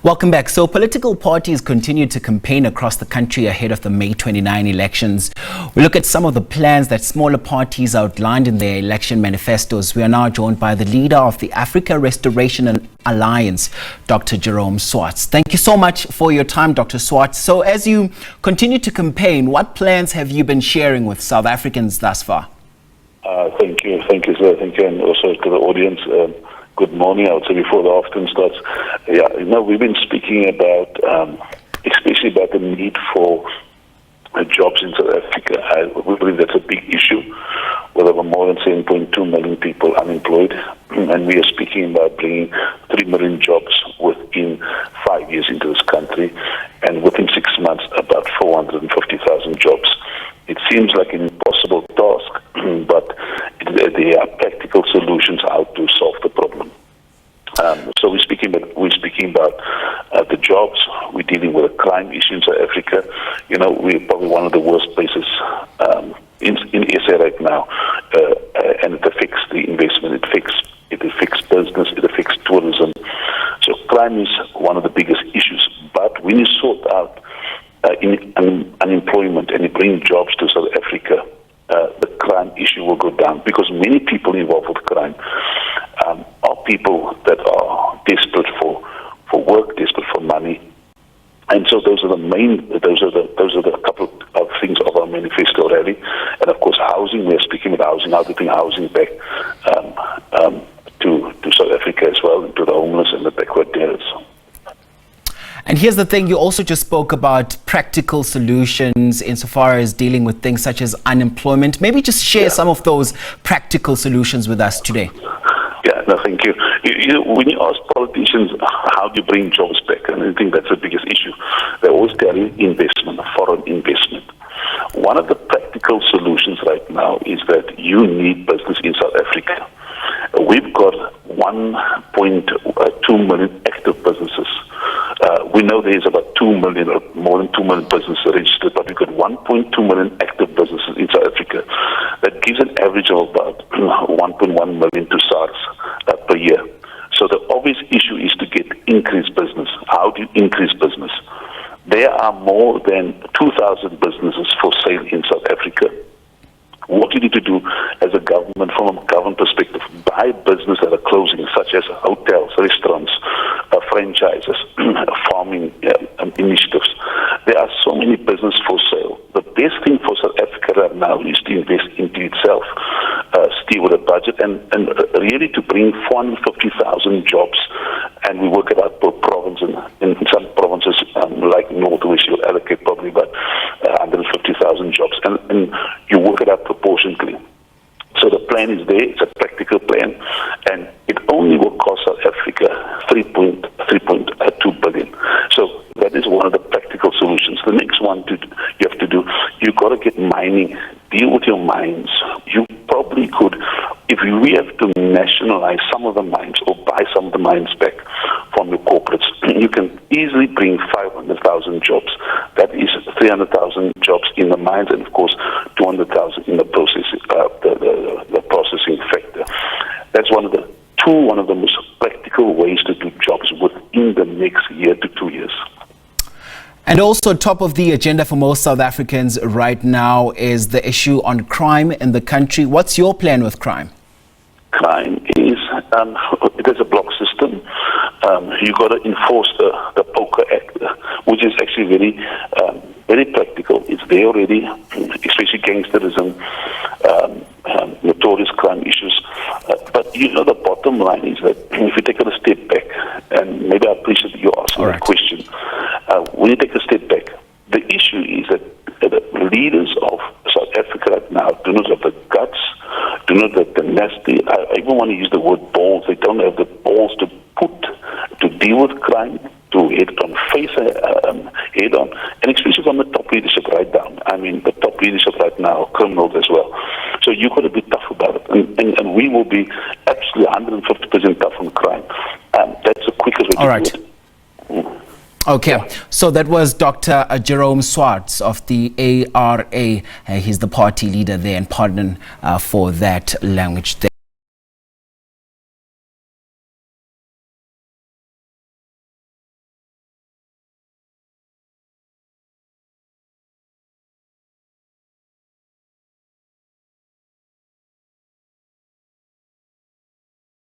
Welcome back. So political parties continue to campaign across the country ahead of the May 29 elections. We look at some of the plans that smaller parties outlined in their election manifestos. We are now joined by the leader of the Africa Restoration Alliance, Dr. Jerome Swartz. Thank you so much for your time, Dr. Swartz. So as you continue to campaign, what plans have you been sharing with South Africans thus far? Thank you, sir. Thank you, and also to the audience. Good morning, I would say, before the afternoon starts. We've been speaking about, especially about the need for jobs in South Africa. We believe that's a big issue, with over more than 7.2 million people unemployed, and we are speaking about bringing 3 million jobs within 5 years into this country, and within 6 months, about 450,000 jobs. It seems like an impossible task, but there are practical solutions how to solve the problem. So we're speaking about the jobs. We're dealing with a crime issue in South Africa. We're probably one of the worst places in SA right now, and it affects the investment. It affects business. It affects tourism. So crime is one of the biggest issues. But when you sort out unemployment and you bring jobs to South Africa, the crime issue will go down, because many people involved with crime are people that are desperate for work, desperate for money, and so those are the couple of things of our manifesto rally. And of course, housing. We are speaking about housing, how to bring housing back to South Africa as well, and to the homeless and the backward areas. And here's the thing, you also just spoke about practical solutions insofar as dealing with things such as unemployment. Maybe just share some of those practical solutions with us today. Thank you. When you ask politicians, how do you bring jobs back? And I think that's the biggest issue. They always tell you investment, foreign investment. One of the practical solutions right now is that you need business in South Africa. We've got 1.2 million active businesses. We know there's about 2 million or more than 2 million businesses registered, but we've got 1.2 million active businesses in South Africa. That gives an average of about 1.1 million to SARS per year. So the obvious issue is to get increased business. How do you increase business? There are more than 2,000 businesses for sale in South Africa. What you need to do as a government, from a government perspective, buy business that are closing, such as hotels, restaurants, franchises, farming initiatives. There are so many businesses for sale. The best thing for South Africa right now is to invest into itself, stay with a budget, and really to bring 450,000 jobs. And we work it out per province. In some provinces, like Northwest, you'll allocate probably about 150,000 jobs. And you work it out proportionately. So the plan is there. It's a practical plan, and it only will cost South Africa 3.2 billion. So that is one of the practical solutions. The next one you have to do, you've got to get mining, deal with your mines. You probably could, if we have to nationalize some of the mines or buy some of the mines back from your corporates, you can easily bring 500,000 jobs. That is 300,000 jobs in the mines, and of course 200,000 in the processing, the processing factor. That's one of the most practical ways to do jobs within the next year to 2 years. And also top of the agenda for most South Africans right now is the issue on crime in the country. What's your plan with crime? Crime is, it is a block system. You got to enforce the POCA Act, which is actually very practical. It's there already, especially gangsterism, notorious crime issues. But the bottom line is that if you take a step back, and maybe I appreciate you asking that question, when you take a step back, the issue is that the leaders of South Africa right now do not have the guts, do not have the tenacity. I even want to use the word balls. They don't have the balls to deal with crime, to face head on, and especially from the top leadership right down. I mean, the top leadership right now are criminals as well. So you've got to be tough about it, and we will be absolutely 150% tough on crime. That's the quickest way to do it. Okay, so that was Dr. Jerome Swartz of the ARA. He's the party leader there, and pardon for that language there.